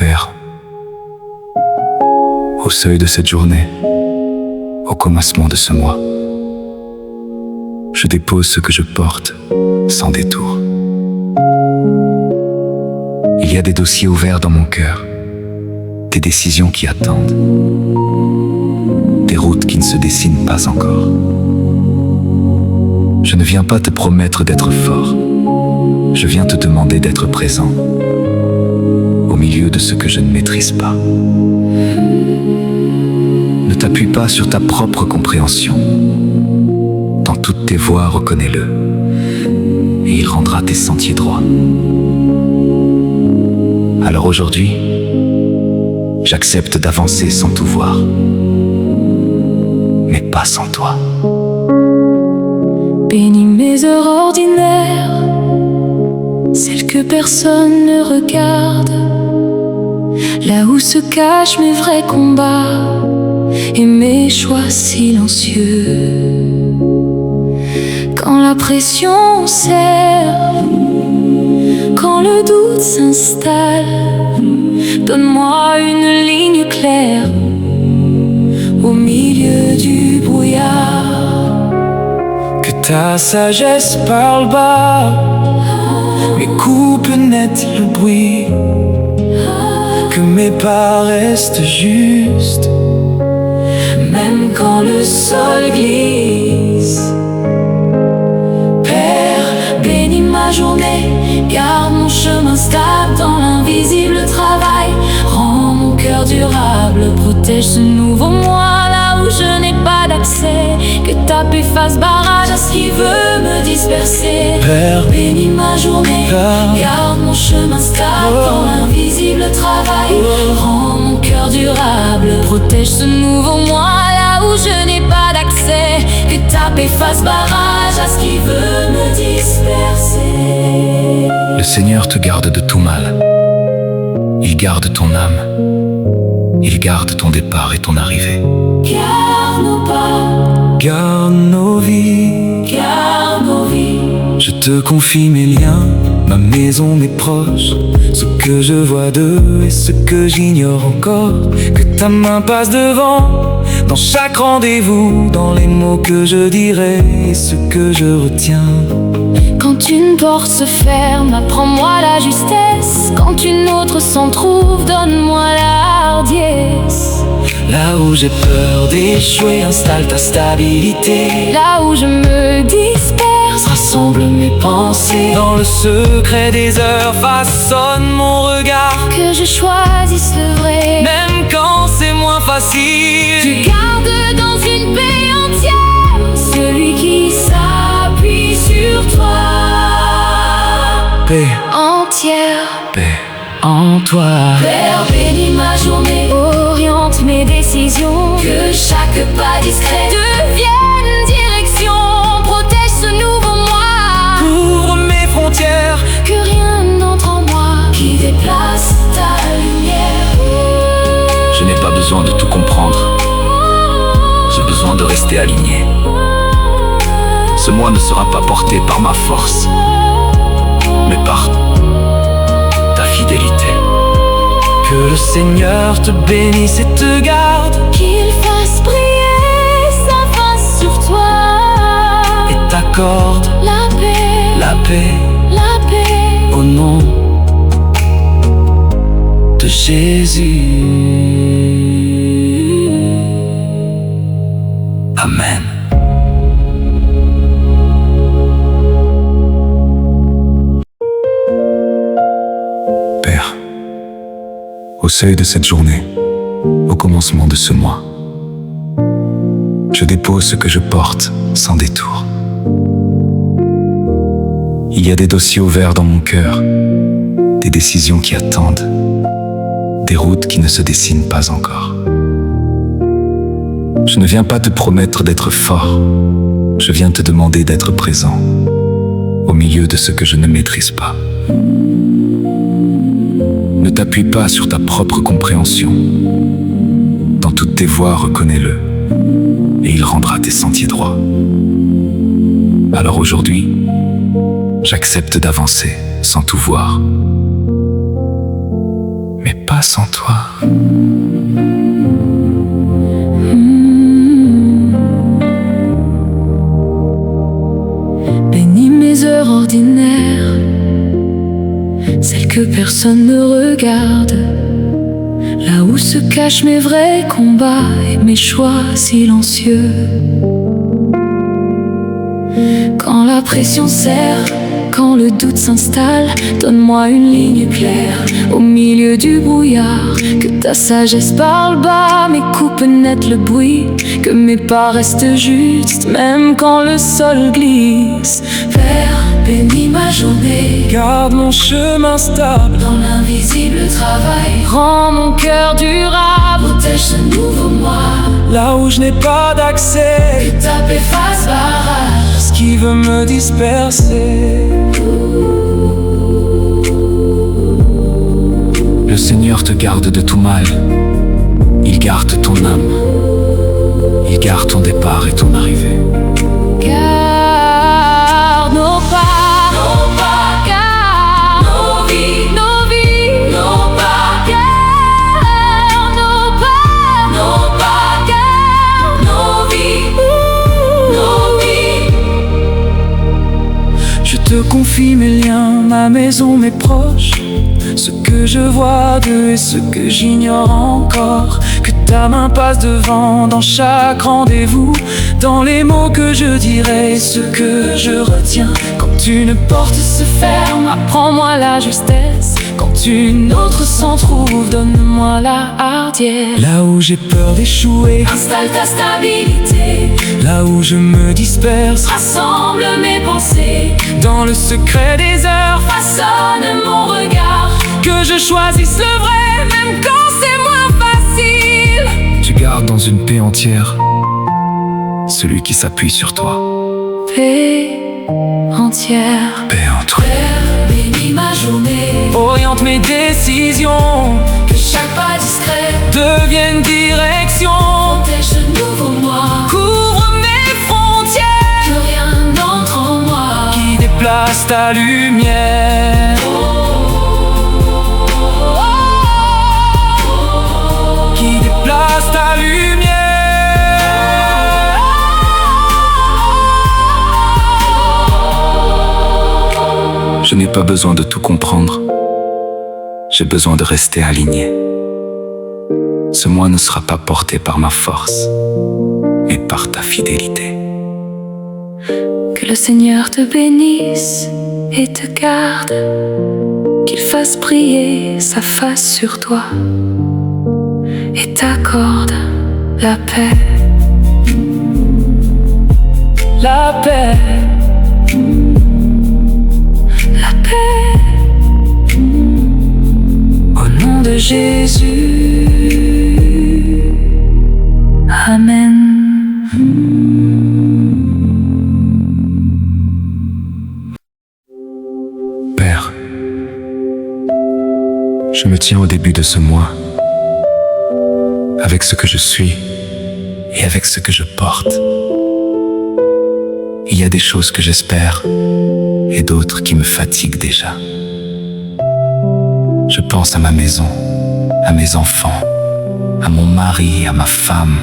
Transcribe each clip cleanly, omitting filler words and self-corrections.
Père, au seuil de cette journée, au commencement de ce mois, je dépose ce que je porte sans détour. Il y a des dossiers ouverts dans mon cœur, des décisions qui attendent, des routes qui ne se dessinent pas encore. Je ne viens pas te promettre d'être fort, je viens te demander d'être présent, au milieu de ce que je ne maîtrise pas. Ne t'appuie pas sur ta propre compréhension. Dans toutes tes voies, reconnais-le, et il rendra tes sentiers droits. Alors aujourd'hui, j'accepte d'avancer sans tout voir, mais pas sans toi. Bénis mes heures ordinaires, celles que personne ne regarde, là où se cachent mes vrais combats et mes choix silencieux. Quand la pression serre, quand le doute s'installe, donne-moi une ligne claire au milieu du brouillard. Que ta sagesse parle bas, mais coupe net le bruit. Que mes pas restent justes, même quand le sol glisse. Père, bénis ma journée, garde mon chemin stable dans l'invisible travail. Rends mon cœur durable, protège ce nouveau moi là où je n'ai pas d'accès. Que ta paix fasse barrage à ce qui veut me disperser. Père, bénis ma journée, garde mon chemin stable dans l'invisible travail. Rends mon cœur durable, protège ce nouveau moi là où je n'ai pas d'accès. Que ta paix fasse barrage à ce qui veut me disperser. Le Seigneur te garde de tout mal. Il garde ton âme. Il garde ton départ et ton arrivée. Garde nos pas, garde nos vies, garde nos vies. Je te confie mes liens, ma maison, mes proches, ce que je vois d'eux et ce que j'ignore encore. Que ta main passe devant, dans chaque rendez-vous, dans les mots que je dirai et ce que je retiens. Quand une porte se ferme, apprends-moi la justesse. Quand une autre s'entr'ouvre, donne-moi la hardiesse. Là où j'ai peur d'échouer, installe ta stabilité. Là où je me disperse, rassemble mes pensées. Dans le secret des heures, façonne mon regard. Que je choisisse le vrai, même quand c'est moins facile. Tu gardes dans une paix entière celui qui s'appuie sur toi. Paix entière, paix en toi. Père, bénis ma journée, oriente mes décisions. Que chaque pas discret devienne direction. Protège ce nouveau moi, ouvre mes frontières. Que rien n'entre en moi qui déplace ta lumière. Je n'ai pas besoin de tout comprendre. J'ai besoin de rester aligné. Ce mois ne sera pas porté par ma force, mais par ta fidélité. Que le Seigneur te bénisse et te garde. Qu'il fasse briller sa face sur toi Et t'accorde la paix, la paix, la paix. au nom de Jésus. Amen. Père, au seuil de cette journée, au commencement de ce mois, je dépose ce que je porte sans détour. Il y a des dossiers ouverts dans mon cœur, des décisions qui attendent, des routes qui ne se dessinent pas encore. Je ne viens pas te promettre d'être fort, je viens te demander d'être présent, au milieu de ce que je ne maîtrise pas. Ne t'appuie pas sur ta propre compréhension. Dans toutes tes voies, reconnais-le, et il rendra tes sentiers droits. Alors aujourd'hui, j'accepte d'avancer sans tout voir, mais pas sans toi. Bénis mes heures ordinaires, celles que personne ne regarde, là où se cachent mes vrais combats et mes choix silencieux. Quand la pression serre, quand le doute s'installe, donne-moi une ligne claire au milieu du brouillard. Que ta sagesse parle bas, mais coupe net le bruit. Que mes pas restent justes, même quand le sol glisse. Père, bénis ma journée, Garde mon chemin stable dans l'invisible travail. Rends mon cœur durable, protège ce nouveau moi. là où je n'ai pas d'accès, Que ta paix fasse barrage, ce qui veut me disperser. Le Seigneur te garde de tout mal. Il garde ton âme. Il garde ton départ et ton arrivée. garde nos pas, garde nos vies, nos pas, garde nos pas, garde nos vies, nos vies. Je te confie mes liens, ma maison, mes proches, ce que je vois d'eux et ce que j'ignore encore. Que ta main passe devant dans chaque rendez-vous, dans les mots que je dirai, ce que je retiens. Quand une porte se ferme, apprends-moi la justesse. Quand une autre s'en trouve, donne-moi la hardiesse. Là où j'ai peur d'échouer, Installe ta stabilité, là où je me disperse, rassemble mes pensées, dans le secret des heures, façonne mon regard. que je choisisse le vrai, même quand c'est moins facile. Tu gardes dans une paix entière celui qui s'appuie sur toi. Paix entière. Paix entre eux. Père, bénis ma journée, Oriente mes décisions, que chaque pas discret devienne direction. protège ce nouveau moi. Couvre mes frontières, Que rien n'entre en moi. qui déplace ta lumière. Qui déplace ta lumière. Je n'ai pas besoin de tout comprendre. J'ai besoin de rester aligné. Ce moi ne sera pas porté par ma force, mais par ta fidélité. Que le Seigneur te bénisse et te garde, qu'il fasse briller sa face sur toi et t'accorde la paix. La paix, La paix, au nom de Jésus. Amen. Père, je me tiens au début de ce mois, avec ce que je suis et avec ce que je porte. Il y a des choses que j'espère et d'autres qui me fatiguent déjà. Je pense à ma maison, à mes enfants, à mon mari, à ma femme,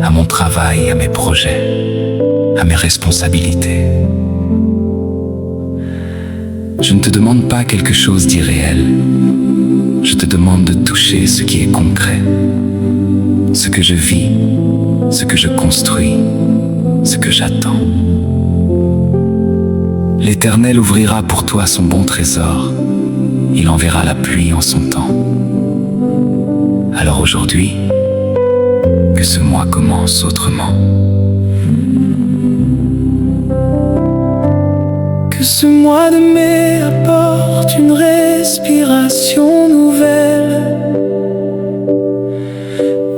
à mon travail, à mes projets, à mes responsabilités. Je ne te demande pas quelque chose d'irréel. Je te demande de toucher ce qui est concret, ce que je vis, ce que je construis, ce que j'attends. L'Éternel ouvrira pour toi son bon trésor. Il enverra la pluie en son temps. Alors aujourd'hui, que ce mois commence autrement. Que ce mois de mai apporte une respiration nouvelle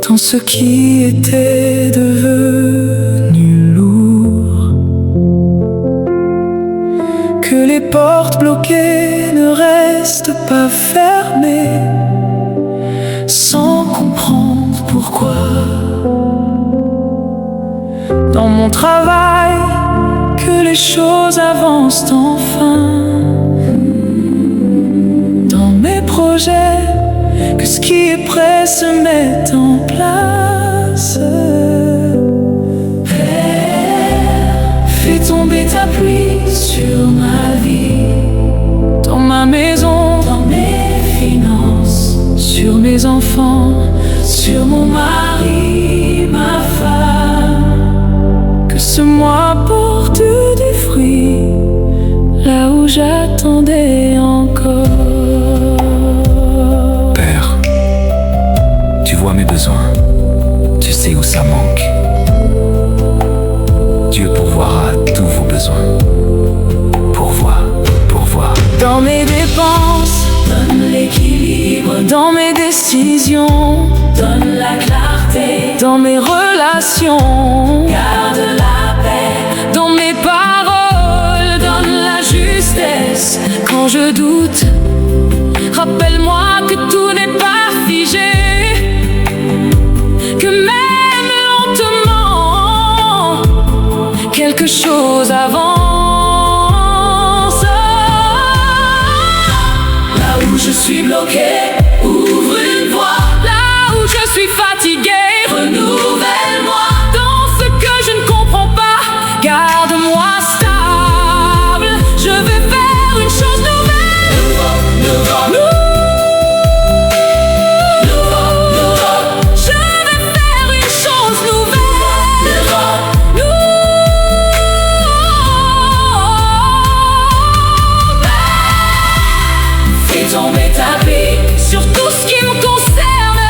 dans ce qui était devenu lourd. Que les portes bloquées ne restent pas fermées sans comprendre pourquoi. Dans mon travail, que les choses avancent enfin. Dans mes projets, que ce qui est prêt se mette en place. Père, fais tomber ta pluie sur ma vie, Dans ma maison, dans mes finances, sur mes enfants, sur mon mari, ma femme. que ce mois porte du fruit là où j'attendais encore. Père, tu vois mes besoins, tu sais où ça manque. Dieu pourvoira à tous vos besoins. Pourvoir. Dans mes dépenses, Donne l'équilibre, dans mes décisions, donne la clarté, dans mes relations, garde la paix, dans mes paroles, donne la justesse. Quand je doute, rappelle-moi que tout n'est pas figé, que même lentement, quelque chose avance. là où je suis bloqué, ouvre une voie, Là où je suis fatiguée, renouvelle-moi, dans ce que je ne comprends pas, garde-moi stable. Je vais faire une chose nouvelle. Je vais faire une chose nouvelle. fais tomber ta pluie Sur tout ce qui me concerne,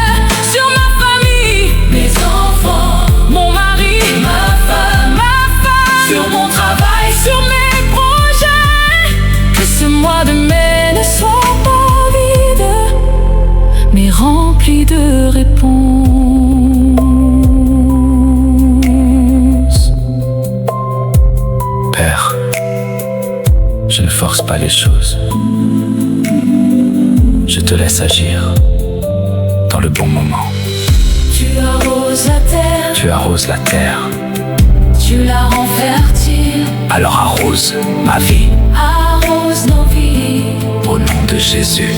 sur ma famille, mes enfants, mon mari, ma femme, sur mon travail, sur mes projets. Que ce mois de mai ne soit pas vide, mais rempli de réponses. Père, je ne force pas les choses. Je te laisse agir dans le bon moment. tu arroses la terre, Tu arroses la terre, tu la rends fertile, alors arrose ma vie arrose nos vies. au nom de Jésus.